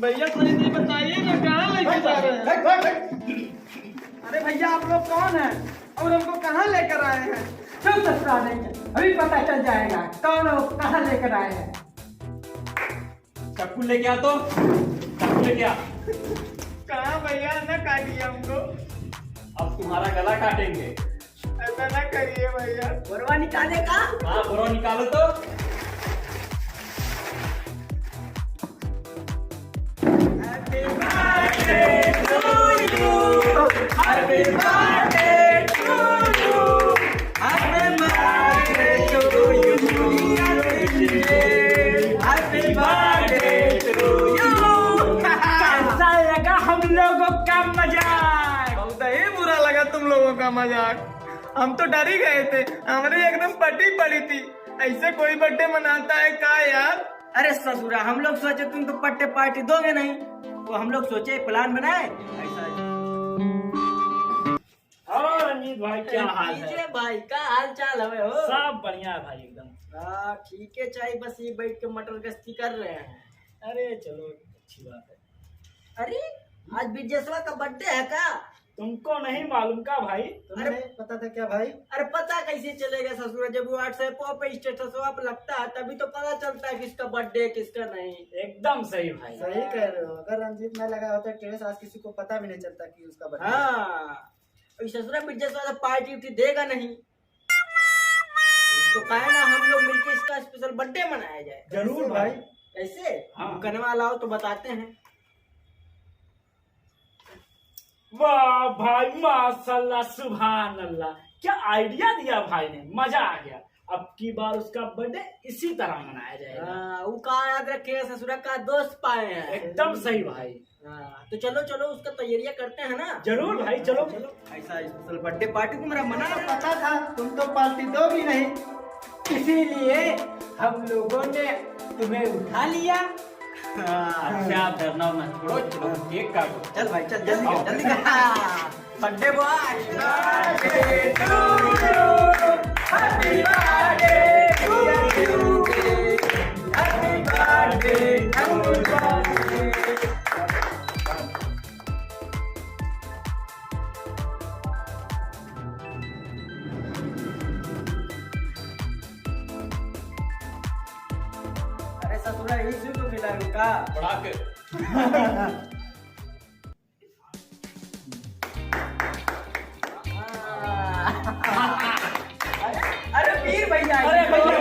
भैया सही नहीं बताइए ना, कहाँ लेके जा रहे हैं? अरे भैया आप लोग कौन हैं और हमको कहाँ लेकर आए हैं? चल ससुरा नहीं, अभी पता चल जाएगा कौन हो, कहाँ लेकर आए हैं। चाकू लेके आ, तो चाकू लेके आ। कहाँ भैया, ना काटिए हमको। अब तुम्हारा गला काटेंगे। ऐसा ना करिए भैया। बोरवा निकाले का? हाँ, बोरो निकालो तो। Happy birthday to you. Happy birthday to you. Happy birthday to you. Happy birthday to you. कैसा लगा हम लोगों का मजाक? बहुत ही बुरा लगा तुम लोगों का मजाक। हम तो डर ही गए थे, हमारी एकदम पटी पड़ी थी। ऐसे कोई बर्थडे मनाता है का यार? अरे ससुरा, हम लोग सोचे तुम तो बर्थडे पार्टी दोगे नहीं, तो हम लोग सोचे प्लान बनाए ऐसा। और रंजीत भाई क्या हाल है? भाई का हाल चाल है हो? सब बढ़िया है भाई, एकदम। हाँ ठीक है, चाहे बस ये बैठ के मटर गश्ती कर रहे हैं। अरे चलो, अच्छी बात है। अरे आज बिरजेशवा का बर्थडे है का? तुमको नहीं मालूम का भाई? अरे पता था क्या भाई? अरे पता कैसे चलेगा ससुरा, जब व्हाट्सएप पे स्टेटस आप लगता है तभी तो पता चलता है किसका बर्थडे किसका नहीं। एकदम सही भाई। सही कह रहे हो। अगर रंजीत ना लगा होता टेरेस, आज किसी को पता भी नहीं चलता कि उसका बर्थडे। हाँ, ससुरा बिरजेशवा तो पार्टी उठी देगा नहीं, तो कहे ना हम लोग मिलकर इसका स्पेशल बर्थडे मनाया जाए। जरूर भाई। कैसे? हाँ। कनवा लाओ तो बताते हैं। वाह भाई, माशाल्लाह, सुभान अल्लाह, क्या आइडिया दिया भाई ने, मजा आ गया। अब की बार उसका बर्थडे इसी तरह मनाया जाएगा। हाँ, वो कहा याद रखिएगा, ससुरा का दोस्त पाए हैं। एकदम सही भाई। हाँ, तो चलो चलो उसका तैयारियां करते हैं ना। जरूर भाई, चलो। ऐसा स्पेशल बर्थडे पार्टी को मेरा मना है। पता था तुम तो पार्टी दोगी नहीं। इसीलिए हम लोगों ने तुम्हें उठा लिया। अच्छा, आप डरना ना छोड़ो, चलो केक काटो। चल भाई, चल जल्दी कर, जल्दी कर। Birthday boy, happy birthday to you, happy birthday to you. अरे ससुरा इसी तो मिला रुका। बढ़ा के। अरे वीर भैया, अरे भैया,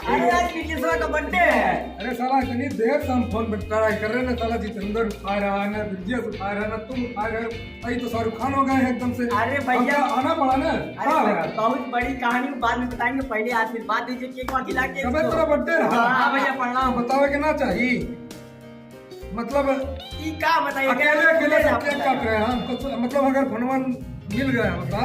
अरे आज बिरजेशवा का बर्थडे है। अरे साला इतनी देर से हम फोन पर ट्राई कर रहे हैं ना, साला जितेंद्र उठा रहा है ना, ब्रिजेश उठा रहा है ना, तुम उठा रहे हो। अभी तो शाहरुख खान हो गए हैं एकदम से। अरे भैया, अब आना पड़ा ना। अरे बहुत बड़ी कहानी बाद में बताएंगे, पहले आशीर्वाद दीजिए केक वहाँ खिला के। कब तेरा बर्थडे रहा? हाँ भैया प्रणाम। बतावे के ना चाहिए, मतलब ई का बताइए, अकेले अकेले सब केक काट रहे हैं हमको, मतलब अगर भनवन मिल गया होता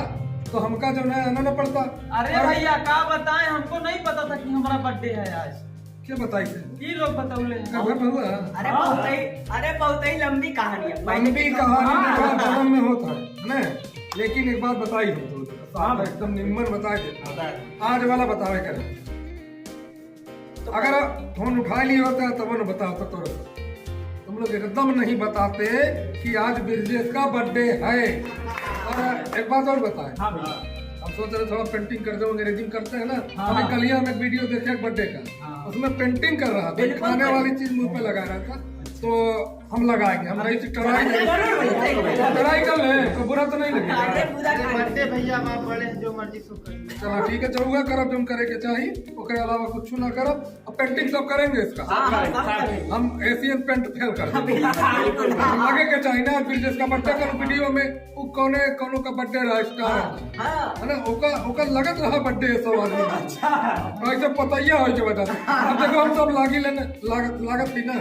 तो हमका जो है आना न पड़ता। अरे भैया का बताएं, हमको नहीं पता था कि हमारा बर्थडे है आज। क्या बताई थे? की लोग बतौले हैं। घर में हुआ? अरे बहुत ही लंबी कहानी है। लंबी कहानी बचपन में होता है ना, लेकिन एक बात बताई है तो साहब एकदम निम्न बताए थे। आज वाला बतावे करे, अगर फोन उठा लिया होता है तब न बताता तो तुम लोग एकदम नहीं बताते कि आज बिरजेश का बर्थडे है। और एक बात और बताएं, हाँ भैया। हम सोच रहे थोड़ा पेंटिंग कर दो, अंग्रेजिंग करते हैं ना। अभी कल ही हम एक वीडियो देखे बर्थडे का, उसमें पेंटिंग कर रहा था, खाने वाली चीज मुंह पे लगा रहा था, तो हम लगाएंगे। हम नहीं ट्राई कर ले, तो बुरा तो नहीं लगेगा। बर्थडे भैया आप बड़े जो मर्जी सो करिए। चलो ठीक है, चलूंगा करब जो करे के चाहिए, ओकरे अलावा कुछ ना करब। अब पेंटिंग सब करेंगे इसका, हम एशियन पेंट फेल कर देंगे। आगे के चाहिए ना, फिर जिसका बर्थडे कर वीडियो में वो कोनो का बर्थडे रहा स्टार है ना, ओका लगत रहा बर्थडे सब आदमी ऐसे पताइया हो जो बता। अब देखो हम सब लागी लेने लागत थी ना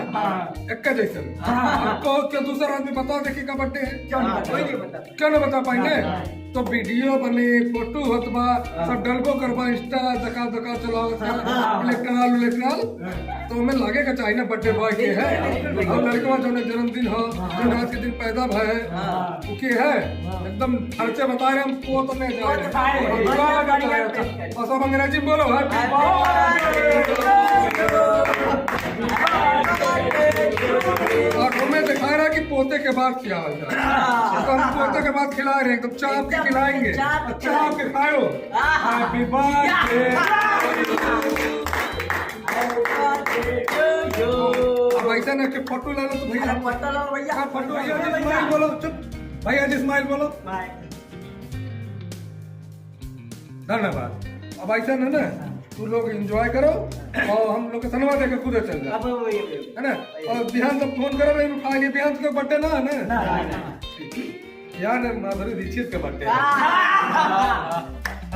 एक जैसे। आपको क्या दूसरा आदमी बता देखिए का बर्थडे है? क्यों नहीं बता पाएंगे? तो वीडियो बने, फोटो हतबा, सब डलबो करबा, इंस्टा दका चलाओ, इलेक्ट्रॉल तो हमें लागे का चाहिए ना बर्थडे बॉय के है। और लड़का जो जन्मदिन हो, जो आज के दिन पैदा भय उके है, एकदम खर्चे बता रहे हम को तो नहीं और सब अंग्रेजी बोलो हैप्पी बर्थडे। के बाद खिलाओ तो हम पोते के बाद खिला रहे हैं एकदम चाप के खिलाएंगे चाप के खाओ हैप्पी बर्थडे अब ऐसा ना कि फोटो ले लो तो भैया पता लो भैया हाँ, फोटो स्माइल बोलो चुप भैया जी स्माइल बोलो धन्यवाद। अब ऐसा ना तू लोग एंजॉय करो और हम लोग सनवा देकर खुद चल जाए अब है ना। और बिहान तक फोन करो नहीं उठा लिए बिहान का बर्थडे ना है ना यार माधुरी दीक्षित का बर्थडे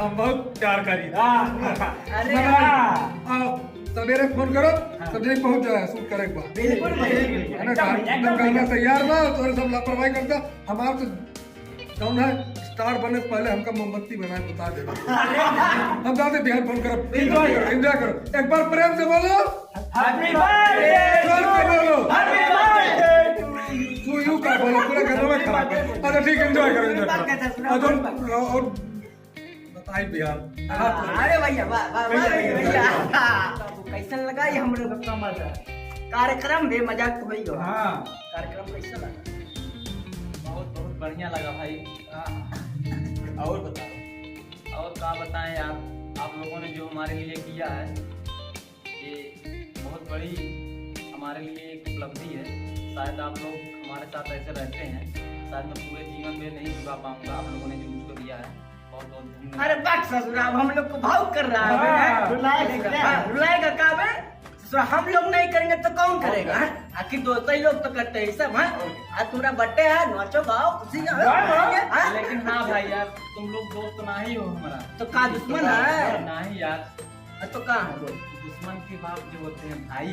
हम बहुत प्यार करी सवेरे फोन करो सब जगह पहुंच जाए शूट करे एक बार बिल्कुल है ना गाना तैयार बा तो सब लापरवाही करता हमारा तो कौन है स्टार बनने से पहले हमका मोमबत्ती बनाए बता दे हम जाते बिहार फोन करो एंजॉय करो एक बार प्रेम से बोलो हैप्पी बर्थडे बोलो हैप्पी बर्थडे तू यूं का बोलो पूरा घर में खराब है अच्छा ठीक एंजॉय करो और बताई बिहार अरे भैया वाह भैया कैसा लगा ये हम लोग अपना मजा कार्यक्रम भी मजाक तो भैया हाँ कार्यक्रम कैसा लगा बहुत बहुत बढ़िया लगा भाई। और बताओ और क्या बताएं आप लोगों ने जो हमारे लिए किया है ये बहुत बड़ी हमारे लिए एक उपलब्धि है। शायद आप लोग हमारे साथ ऐसे रहते हैं शायद मैं पूरे जीवन में नहीं चुका पाऊंगा आप लोगों ने जो मुझको दिया है। बहुत बहुत धन्यवाद। अरे बात ससुरा हम लोग को भाव कर रहा है रुलाएगा का बे ससुरा हम लोग नहीं करेंगे तो कौन करेगा आखिर दोस्त ही लोग तो करते हैं सब है आज तुम्हारा बर्थडे है नाचो गाओ खुशी लेकिन हाँ भाई यार तुम लोग दोस्त ना ही हो हमारा तो का दुश्मन है ना ही यार तो कहाँ है दुश्मन के बाप जो होते हैं भाई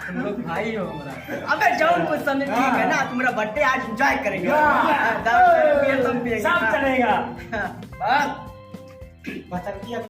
तुम लोग भाई हो हमारा। अबे जाओ कुछ समय ठीक है ना तुम्हारा बर्थडे आज एंजॉय करेंगे सब चलेगा बस